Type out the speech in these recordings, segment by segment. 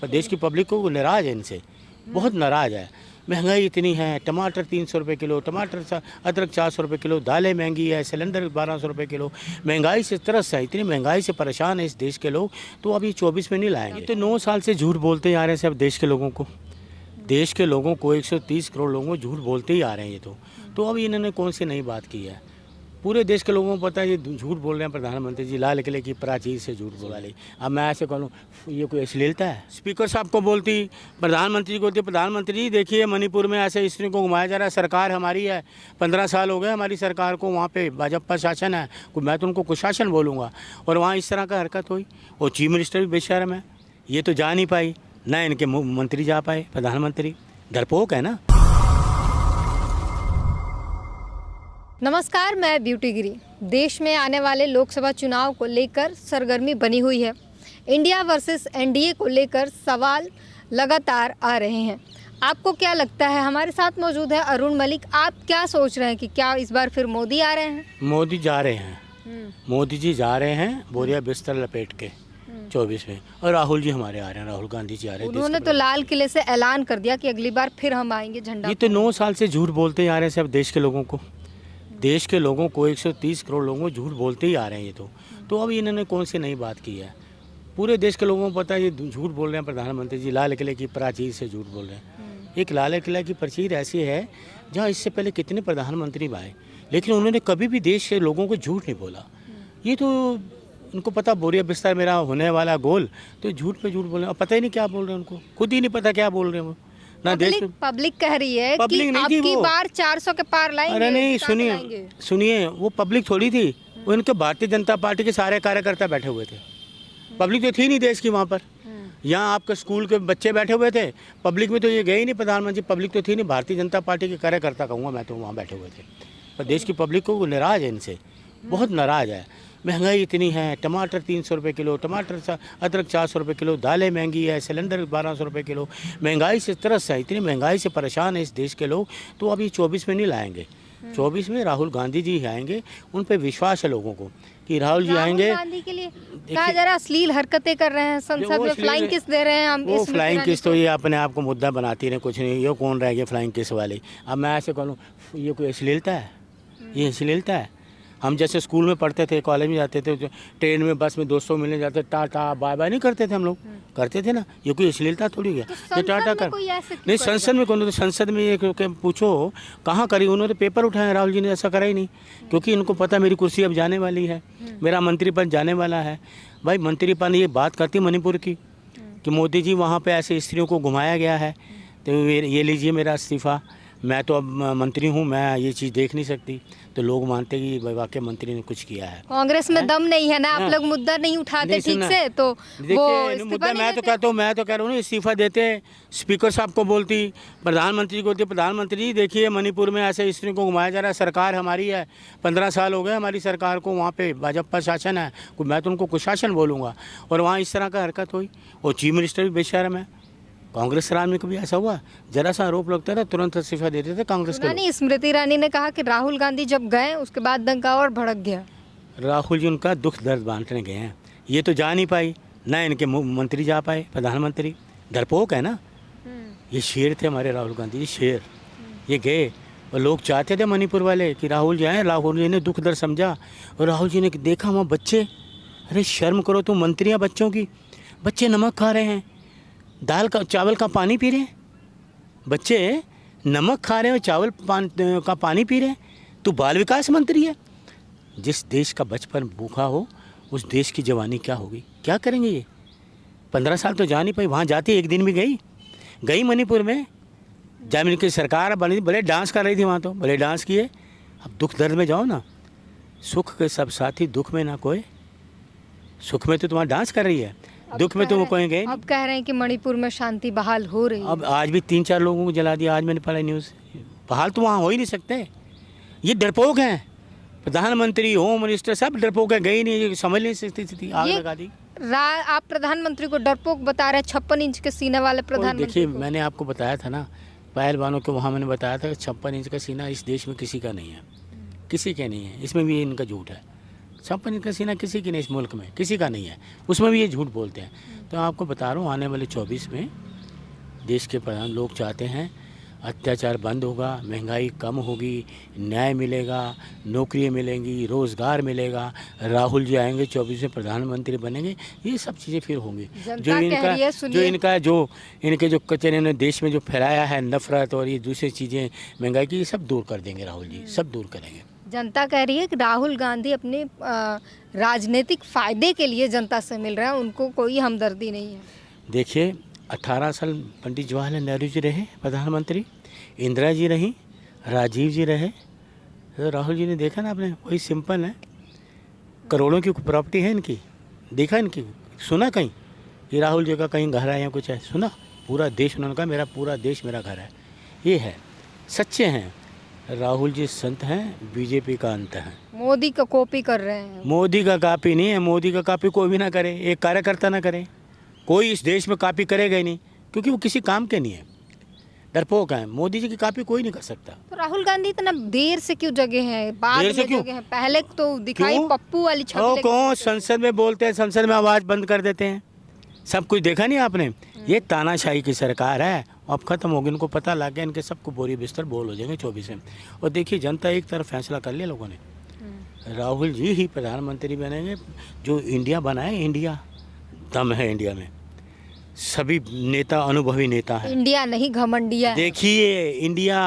पर देश की पब्लिक को नाराज़ है इनसे, बहुत नाराज़ है। महंगाई इतनी है, टमाटर 300 रुपये किलो, अदरक 400 रुपये किलो, दालें महंगी है, सिलेंडर 1200 रुपये किलो। महंगाई से त्रस्त है, इतनी महंगाई से परेशान है इस देश के लोग। तो अब ये 24 में नहीं लाएंगे। तो 9 साल से झूठ बोलते ही आ रहे हैं सब देश के लोगों को। देश के लोगों को 130 करोड़ लोगों को झूठ बोलते ही आ रहे हैं ये तो अब इन्होंने कौन सी नई बात की है। पूरे देश के लोगों को पता है ये झूठ बोल रहे हैं। प्रधानमंत्री जी लाल किले की प्राचीर से झूठ बोला ले। अब मैं ऐसे कहूँ ये कोई अश्लीलता है? स्पीकर साहब को बोलती, प्रधानमंत्री जी को बोलती, प्रधानमंत्री जी देखिए मणिपुर में ऐसे स्त्रियों को घुमाया जा रहा है, सरकार हमारी है, 15 साल हो गए हमारी सरकार को, वहाँ पे भाजपा शासन है, मैं तो उनको कुशासन बोलूँगा। और वहाँ इस तरह का हरकत हुई। और चीफ मिनिस्टर भी बेशर्म है, ये तो जा नहीं पाई, ना इनके मंत्री जा पाए, प्रधानमंत्री डरपोक है ना। नमस्कार, मैं ब्यूटी गिरी। देश में आने वाले लोकसभा चुनाव को लेकर सरगर्मी बनी हुई है। इंडिया वर्सेस एनडीए को लेकर सवाल लगातार आ रहे हैं। आपको क्या लगता है? हमारे साथ मौजूद है अरुण मलिक। आप क्या सोच रहे हैं कि क्या इस बार फिर मोदी आ रहे हैं? मोदी जा रहे हैं, मोदी जी जा रहे हैं बोरिया बिस्तर लपेट के 24 में। और राहुल जी हमारे आ रहे हैं, राहुल गांधी जी आ रहे हैं। उन्होंने तो लाल किले से ऐलान कर दिया कि अगली बार फिर हम आएंगे झंडा। ये तो 9 साल से झूठ बोलते ही आ रहे हैं सब देश के लोगों को। देश के लोगों को 130 करोड़ लोगों को झूठ बोलते ही आ रहे हैं ये तो अब इन्होंने कौन सी नई बात की है। पूरे देश के लोगों को पता है ये झूठ बोल रहे हैं। प्रधानमंत्री जी लाल किले की प्राचीर से झूठ बोल रहे हैं। एक लाल किला की प्राचीर ऐसी है जहाँ इससे पहले कितने प्रधानमंत्री आए, लेकिन उन्होंने कभी भी देश के लोगों को झूठ नहीं बोला। ये तो उनको पता बोरिया बिस्तर मेरा होने वाला गोल, तो झूठ पे झूठ बोल रहे हैं। पता ही नहीं क्या बोल रहे हैं, उनको खुद ही नहीं पता क्या बोल रहे हैं वो। ना पब्लिक कह रही है कि अब की बार 400 के पार लाएंगे। अरे नहीं, सुनिए वो पब्लिक थोड़ी थी, वो इनके भारतीय जनता पार्टी के सारे कार्यकर्ता बैठे हुए थे। पब्लिक तो थी नहीं देश की वहाँ पर। यहाँ आपके स्कूल के बच्चे बैठे हुए थे, पब्लिक में तो ये गए ही नहीं प्रधानमंत्री। पब्लिक तो थी नहीं, भारतीय जनता पार्टी के कार्यकर्ता कहूँगा मैं तो वहाँ बैठे हुए थे। पर देश की पब्लिक को नाराज़ है इनसे, बहुत नाराज़ है। महंगाई इतनी है, टमाटर 300 रुपये किलो, अदरक 400 रुपये किलो, दालें महंगी है, सिलेंडर 1200 रुपये किलो। महंगाई से त्रस्त है, इतनी महंगाई से परेशान है इस देश के लोग। तो अब ये 24 में नहीं लाएंगे। 24 में राहुल गांधी जी आएंगे। उन पे विश्वास है लोगों को कि राहुल जी आएंगे। गांधी के लिए कहा जरा अश्लील हरकतें कर रहे हैं, संसद में फ्लाइंग किस दे रहे हैं। हम वो फ्लाइंग किस तो ये अपने आप को मुद्दा बनाती रहे, कुछ नहीं। ये कौन रह गए फ्लाइंग किस वाले? अब मैं ऐसे कहूँ ये कोई अश्लीलता है? ये अश्लीलता है? हम जैसे स्कूल में पढ़ते थे, कॉलेज में जाते थे, ट्रेन में बस में दोस्तों मिलने जाते, टाटा बाय बाय नहीं करते थे हम लोग? करते थे ना। ये कोई अश्लीलता थोड़ी है ये टाटा कर। नहीं, संसद में कौन? तो संसद में ये पूछो कहाँ करी उन्होंने? पेपर उठाए, राहुल जी ने ऐसा करा ही नहीं, क्योंकि इनको पता मेरी कुर्सी अब जाने वाली है, मेरा मंत्री पद जाने वाला है। भाई मंत्री पद ये बात करती मणिपुर की कि मोदी जी वहाँ पर ऐसे स्त्रियों को घुमाया गया है, तो ये लीजिए मेरा इस्तीफ़ा, मैं तो अब मंत्री हूँ, मैं ये चीज़ देख नहीं सकती। तो लोग मानते कि वाकई मंत्री ने कुछ किया है। कांग्रेस में दम नहीं है ना, आप लोग मुद्दा नहीं उठाते ठीक से, तो वो मुद्दा मैं तो कहता हूँ, मैं तो कह रहा हूँ इस्तीफा देते। स्पीकर साहब को बोलती, प्रधानमंत्री जी को बोलती, प्रधानमंत्री जी देखिए मणिपुर में ऐसे स्त्रियों को घुमाया जा रहा है, सरकार हमारी है, 15 साल हो गए हमारी सरकार को, वहाँ पे भाजपा शासन है, मैं तो उनको कुशासन बोलूँगा। और वहाँ इस तरह का हरकत हुई। और चीफ मिनिस्टर भी बेशर्म है। कांग्रेस राज में कभी ऐसा हुआ? जरा सा आरोप लगता था तुरंत इस्तीफा देते थे कांग्रेस के लोग। स्मृति ईरानी ने कहा कि राहुल गांधी जब गए उसके बाद दंगा और भड़क गया। राहुल जी उनका दुख दर्द बांटने गए हैं, ये तो जा नहीं पाई, ना इनके मंत्री जा पाए, प्रधानमंत्री डरपोक है ना। ये शेर थे हमारे राहुल गांधी जी, शेर। ये गए और लोग चाहते थे मणिपुर वाले कि राहुल जी आए। राहुल जी ने दुख दर्द समझा और राहुल जी ने देखा वहाँ बच्चे, अरे शर्म करो तुम, मंत्रियाँ बच्चों की, बच्चे नमक खा रहे हैं, दाल का चावल का पानी पी रहे हैं, बच्चे नमक खा रहे हैं और चावल का पानी पी रहे हैं। तो बाल विकास मंत्री है। जिस देश का बचपन भूखा हो उस देश की जवानी क्या होगी? क्या करेंगे ये? 15 साल तो जा नहीं पाई। वहाँ जाती एक दिन भी गई मणिपुर में, जब इनकी सरकार बनी, भले डांस कर रही थी वहाँ, तो भले डांस किए। अब दुख दर्द में जाओ ना, सुख के सब साथी दुख में ना कोई। सुख में तो तुम्हारा डांस कर रही है, दुख में तुम कोई गए। अब कह रहे हैं कि मणिपुर में शांति बहाल हो रही है। अब आज भी 3-4 लोगों को जला दिया, आज मैंने पढ़ा न्यूज़। बहाल तो वहाँ हो ही नहीं सकते। ये डरपोक हैं, प्रधानमंत्री, होम मिनिस्टर सब डरपोक हैं। गई नहीं, समझ नहीं सकती थी, आग लगा दी। आप प्रधानमंत्री को डरपोक बता रहे हैं? 56 इंच के सीने वाले प्रधानमंत्री। देखिए मैंने आपको बताया था ना, पहलवानों को वहाँ मैंने बताया था कि 56 इंच का सीना इस देश में किसी का नहीं है, किसी का नहीं है। इसमें भी इनका झूठ है। संपन्न किसी ना किसी की नहीं, इस मुल्क में किसी का नहीं है, उसमें भी ये झूठ बोलते हैं। तो आपको बता रहा हूँ, आने वाले 24 में देश के प्रधान लोग चाहते हैं अत्याचार बंद होगा, महंगाई कम होगी, न्याय मिलेगा, नौकरियाँ मिलेंगी, रोज़गार मिलेगा, राहुल जी आएंगे 24 में प्रधानमंत्री बनेंगे, ये सब चीज़ें फिर होंगी। जो इनके जो कचरे ने देश में जो फैलाया है नफरत और ये दूसरी चीज़ें महंगाई की, ये सब दूर कर देंगे राहुल जी, सब दूर करेंगे। जनता कह रही है कि राहुल गांधी अपने राजनीतिक फायदे के लिए जनता से मिल रहे हैं, उनको कोई हमदर्दी नहीं है। देखिए 18 साल पंडित जवाहरलाल नेहरू जी रहे प्रधानमंत्री, इंदिरा जी रही, राजीव जी रहे, तो राहुल जी ने देखा ना आपने, वही सिंपल है, करोड़ों की प्रॉपर्टी है इनकी, देखा इनकी, सुना कहीं कि राहुल जी का कहीं घर है या कुछ है, सुना? पूरा देश उन्होंने कहा मेरा पूरा देश मेरा घर है, ये है, सच्चे हैं राहुल जी, संत हैं, बीजेपी का अंत है। मोदी का कॉपी कर रहे हैं। मोदी का कॉपी नहीं है, मोदी का कॉपी कोई भी ना करे, एक कार्यकर्ता ना करे, कोई इस देश में कॉपी करेगा ही नहीं, क्योंकि वो किसी काम के नहीं है, डरपोक है। मोदी जी की कॉपी कोई नहीं कर सकता। तो राहुल गांधी इतना देर से क्यों जगे हैं, बाद में जगे हैं? पहले तो दिखाई पप्पू वाली छवि। कौन संसद में बोलते हैं, संसद में आवाज़ बंद कर देते हैं, सब कुछ देखा नहीं आपने? ये तानाशाही की सरकार है, अब खत्म होगी, इनको पता लग गया, इनके सबको बोरी बिस्तर बोल हो जाएंगे 24 में। और देखिए जनता एक तरफ फैसला कर लिया लोगों ने, राहुल जी ही प्रधानमंत्री बनेंगे, जो इंडिया बनाए, इंडिया दम है इंडिया में, सभी नेता अनुभवी नेता हैं। इंडिया नहीं घमंडिया। देखिए इंडिया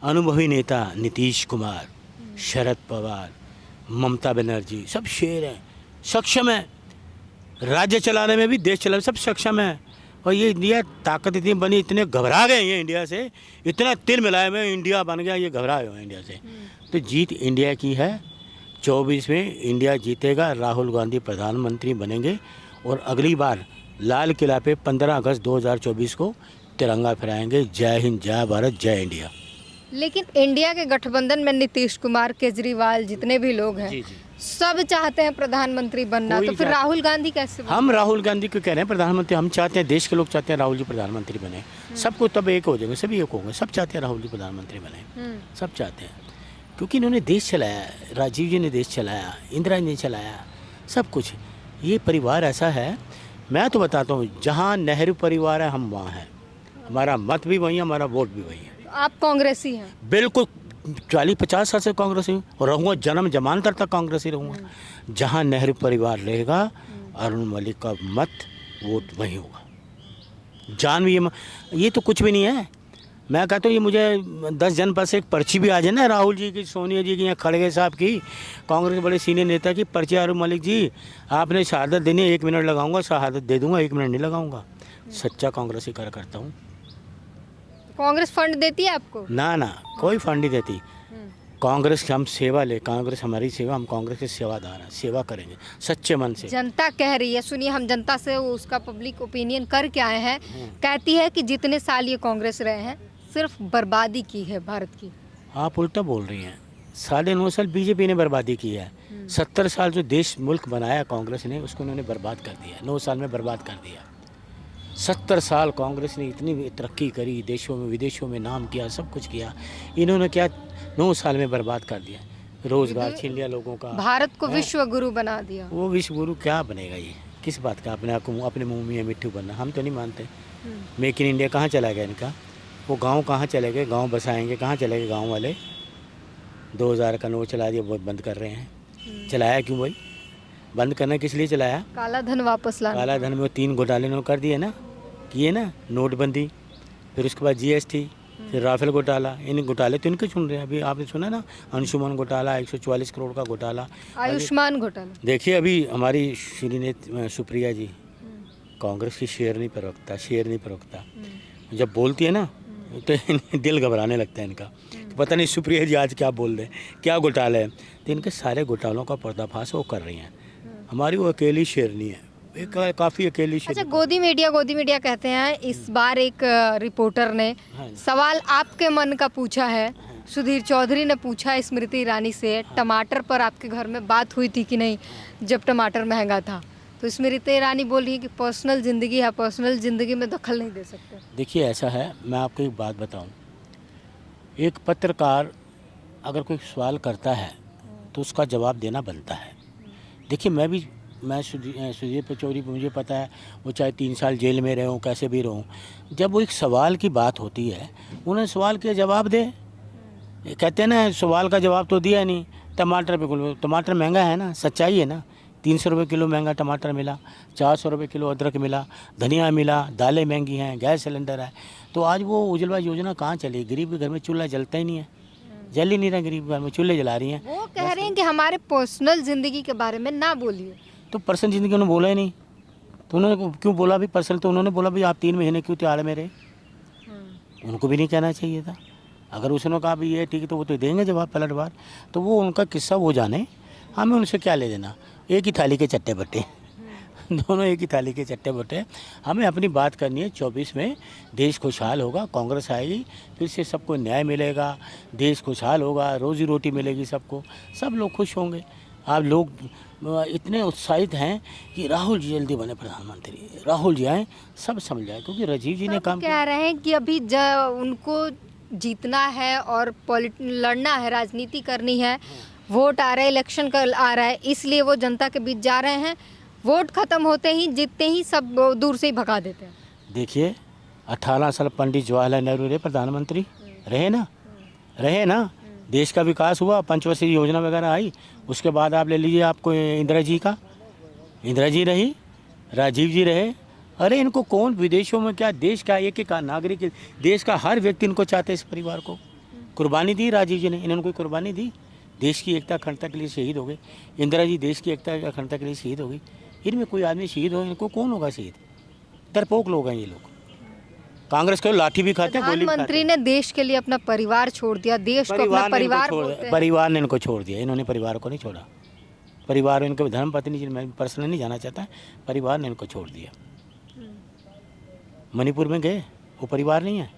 अनुभवी नेता, नीतीश कुमार, शरद पवार, ममता बनर्जी, सब शेर हैं, सक्षम है, राज्य चलाने में भी, देश चलाने में सब सक्षम है। और ये इंडिया ताकत इतनी बनी, इतने घबरा गए हैं इंडिया से, इतना तिल मिलाए में इंडिया बन गया, ये घबराए हुए इंडिया से। तो जीत इंडिया की है, 24 में इंडिया जीतेगा, राहुल गांधी प्रधानमंत्री बनेंगे और अगली बार लाल किला पे 15 अगस्त 2024 को तिरंगा फहराएंगे। जय हिंद, जय भारत, जय इंडिया। लेकिन इंडिया के गठबंधन में नीतीश कुमार, केजरीवाल, जितने भी लोग हैं, जी जी, सब चाहते हैं प्रधानमंत्री बनना, तो फिर राहुल गांधी कैसे बने? हम राहुल गांधी को कह रहे हैं प्रधानमंत्री, हम चाहते हैं, देश के लोग चाहते हैं राहुल जी प्रधानमंत्री बने, सबको तब एक हो जाएंगे, सभी एक होंगे, सब चाहते हैं राहुल जी प्रधानमंत्री बने, सब चाहते हैं, क्योंकि इन्होंने देश चलाया, राजीव जी ने देश चलाया, इंदिरा जी ने चलाया, सब कुछ। ये परिवार ऐसा है, मैं तो बताता हूँ, जहाँ नेहरू परिवार है हम वहाँ हैं, हमारा मत भी वही है, हमारा वोट भी वही है। आप कांग्रेसी हैं? बिल्कुल, 40-50 साल से कांग्रेसी हूँ और रहूँगा, जन्म जमानतर तक कांग्रेसी रहूँगा। जहाँ नेहरू परिवार रहेगा, अरुण मलिक का मत वोट वही होगा। जान भी ये तो कुछ भी नहीं है। मैं कहता हूँ ये मुझे 10 जनपद से एक पर्ची भी आ जाए ना, राहुल जी की, सोनिया जी की, या खड़गे साहब की, कांग्रेस के बड़े सीनियर नेता की पर्ची, अरुण मलिक जी आपने शहादत देनी है, 1 मिनट लगाऊंगा, शहादत दे दूंगा, 1 मिनट नहीं लगाऊंगा। सच्चा कांग्रेसी कार्यकर्ता हूँ। कांग्रेस फंड देती है आपको? ना ना, कोई फंड नहीं देती। कांग्रेस की हम सेवा ले, कांग्रेस हमारी सेवा, हम कांग्रेस के सेवादार हैं, सेवा करेंगे सच्चे मन से। जनता कह रही है, सुनिए, हम जनता से उसका पब्लिक ओपिनियन करके आए हैं, कहती है कि जितने साल ये कांग्रेस रहे हैं सिर्फ बर्बादी की है भारत की। आप उल्टा बोल रही हैं, 9.5 साल बीजेपी ने बर्बादी की है, 70 साल जो देश मुल्क बनाया कांग्रेस ने, उसको उन्होंने बर्बाद कर दिया, 9 साल में बर्बाद कर दिया। 70 साल कांग्रेस ने इतनी तरक्की करी, देशों में विदेशों में नाम किया, सब कुछ किया, इन्होंने क्या 9 साल में बर्बाद कर दिया, रोजगार छीन लिया लोगों का, भारत को विश्व गुरु बना दिया। वो विश्व गुरु क्या बनेगा? ये किस बात का अपने आप को अपने मुँह में मिट्टू बनना, हम तो नहीं मानते। मेक इन इंडिया कहाँ चला गया इनका? वो गांव कहाँ चले गए? गांव बसाएंगे, कहाँ चले गए गांव वाले? 2000 का नोट चला दिया, वो बंद कर रहे हैं। चलाया क्यों भाई? बंद करना किस लिए चलाया? काला धन वापस लाना। काला धन में 3 घोटाले उन्होंने कर दिए ना, किए ना, नोटबंदी, फिर उसके बाद GST, फिर राफेल घोटाला। इन घोटाले तो इनके सुन रहे हैं। अभी आपने सुना ना, अंशुमन घोटाला, 144 करोड़ का घोटाला, आयुष्मान घोटाला। देखिए अभी हमारी श्री सुप्रिया जी कांग्रेस की शेरनी प्रवक्ता, जब बोलती है ना तो दिल घबराने लगता है इनका, तो पता नहीं सुप्रिया जी आज क्या बोल रहे हैं, क्या घोटाला है। तो इनके सारे घोटालों का पर्दाफाश वो कर रही हैं। हमारी वो अकेली शेरनी है, एक काफ़ी अकेली शेरनी। अच्छा, गोदी मीडिया कहते हैं, इस बार एक रिपोर्टर ने सवाल आपके मन का पूछा है, सुधीर चौधरी ने पूछा स्मृति ईरानी से, टमाटर पर आपके घर में बात हुई थी कि नहीं जब टमाटर महंगा था? तो स्मृति ईरानी बोल रही है कि पर्सनल ज़िंदगी है, पर्सनल ज़िंदगी में दखल नहीं दे सकते। देखिए ऐसा है, मैं आपको एक बात बताऊं, एक पत्रकार अगर कोई सवाल करता है तो उसका जवाब देना बनता है। देखिए मैं सुधीर पचौरी पे मुझे पता है, वो चाहे 3 साल जेल में रहे हों, कैसे भी रहूँ, जब वो एक सवाल की बात होती है, उन्हें सवाल के जवाब दे। ये कहते हैं ना, सवाल का जवाब तो दिया नहीं। टमाटर महंगा है ना, सच्चाई है ना। 300 रुपये किलो महंगा टमाटर मिला, 400 रुपये किलो अदरक मिला, धनिया मिला, दालें महंगी हैं, गैस सिलेंडर है। तो आज वो उज्ज्वला योजना कहाँ चली? गरीब के घर में चूल्हा जलता ही नहीं है, जल ही नहीं रहा। गरीब के घर में चूल्हे जला रही हैं। वो कह रहे हैं कि हमारे पर्सनल ज़िंदगी के बारे में ना बोलिए। तो पर्सनल ज़िंदगी उन्होंने बोला ही नहीं, तो उन्होंने क्यों बोला भी पर्सनल? तो उन्होंने बोला भाई आप 3 महीने क्यों तिहाड़ में रहे? उनको भी नहीं कहना चाहिए था। अगर उसने कहा भी ये ठीक है तो वो तो देंगे जवाब पलटवार। तो वो उनका किस्सा वो जाने, हमें उनसे क्या ले देना। एक ही थाली के चट्टे बट्टे दोनों एक ही थाली के चट्टे बट्टे। हमें अपनी बात करनी है। 24 में देश खुशहाल होगा, कांग्रेस आएगी, फिर से सबको न्याय मिलेगा, देश खुशहाल होगा, रोजी रोटी मिलेगी सबको, सब लोग खुश होंगे। आप लोग इतने उत्साहित हैं कि राहुल जी जल्दी बने प्रधानमंत्री, राहुल जी आए, सब समझ जाए, क्योंकि राजीव जी ने काम कह रहे हैं कि अभी उनको जीतना है और लड़ना है, राजनीति करनी है, वोट आ रहा है, इलेक्शन का आ रहा है, इसलिए वो जनता के बीच जा रहे हैं। वोट खत्म होते ही, जीतते ही सब दूर से ही भगा देते हैं। देखिए 18 साल पंडित जवाहरलाल नेहरू रहे प्रधानमंत्री, रहे ना। देश का विकास हुआ, पंचवर्षीय योजना वगैरह आई। उसके बाद आप ले लीजिए, आपको इंदिरा जी रही, राजीव जी रहे। अरे इनको कौन विदेशों में क्या, देश का एक एक नागरिक, देश का हर व्यक्ति इनको चाहते इस परिवार को। कुर्बानी दी राजीव जी ने, इन्होंने कोई कुर्बानी दी? देश की एकता अखंडता के लिए शहीद हो गए। इंदिरा जी देश की एकता अखंडता के लिए शहीद हो गई। इनमें कोई आदमी शहीद हो, इनको कौन होगा शहीद? डरपोक लोग हैं ये लोग। कांग्रेस को लाठी भी खाते हैं, गोली भी खाते प्रधानमंत्री ने देश के लिए अपना परिवार छोड़ दिया, देश को अपना परिवार बोलते हैं। परिवार ने इनको छोड़ दिया, इन्होंने परिवार को नहीं छोड़ा। परिवार इनके धर्म पत्नी जी, मैं पर्सनली नहीं जाना चाहता, परिवार ने इनको छोड़ दिया। मणिपुर में गए, वो परिवार नहीं है।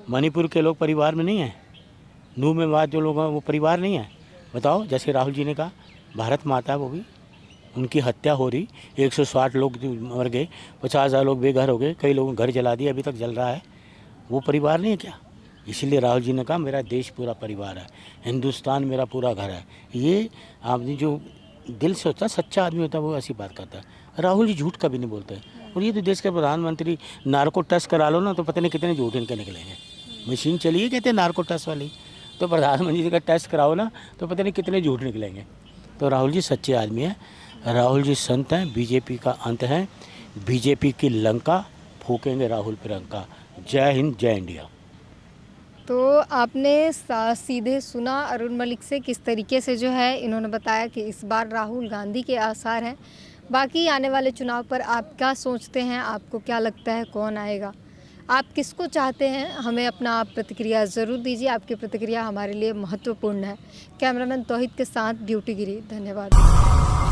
मणिपुर के लोग परिवार में नहीं हैं। नू में बात जो लोग हैं वो परिवार नहीं है। बताओ, जैसे राहुल जी ने कहा भारत माता है, वो भी उनकी हत्या हो रही, 160 लोग मर गए, 50,000 लोग बेघर हो गए, कई लोगों घर जला दिया, अभी तक जल रहा है। वो परिवार नहीं है क्या? इसीलिए राहुल जी ने कहा मेरा देश पूरा परिवार है, हिंदुस्तान मेरा पूरा घर है। ये आदमी जो दिल से होता है, सच्चा आदमी होता है, वो ऐसी बात करता है। राहुल जी झूठ कभी नहीं बोलते। और ये तो देश के प्रधानमंत्री, नार्को टेस्ट करा लो ना तो पता नहीं कितने झूठ इनके निकलेंगे। मशीन चली है कहते हैं नार्को टेस्ट वाली, तो प्रधानमंत्री का टेस्ट कराओ ना तो पता नहीं कितने झूठ निकलेंगे। तो राहुल जी सच्चे आदमी हैं, राहुल जी संत हैं, बीजेपी का अंत है, बीजेपी की लंका फूकेंगे राहुल प्रियंका। जय हिंद, जय इंडिया। तो आपने सीधे सुना अरुण मलिक से किस तरीके से जो है इन्होंने बताया कि इस बार राहुल गांधी के आसार हैं। बाकी आने वाले चुनाव पर आप क्या सोचते हैं, आपको क्या लगता है कौन आएगा, आप किसको चाहते हैं, हमें अपना आप प्रतिक्रिया ज़रूर दीजिए। आपकी प्रतिक्रिया हमारे लिए महत्वपूर्ण है। कैमरामैन तौहीद के साथ ब्यूटी गिरी, धन्यवाद।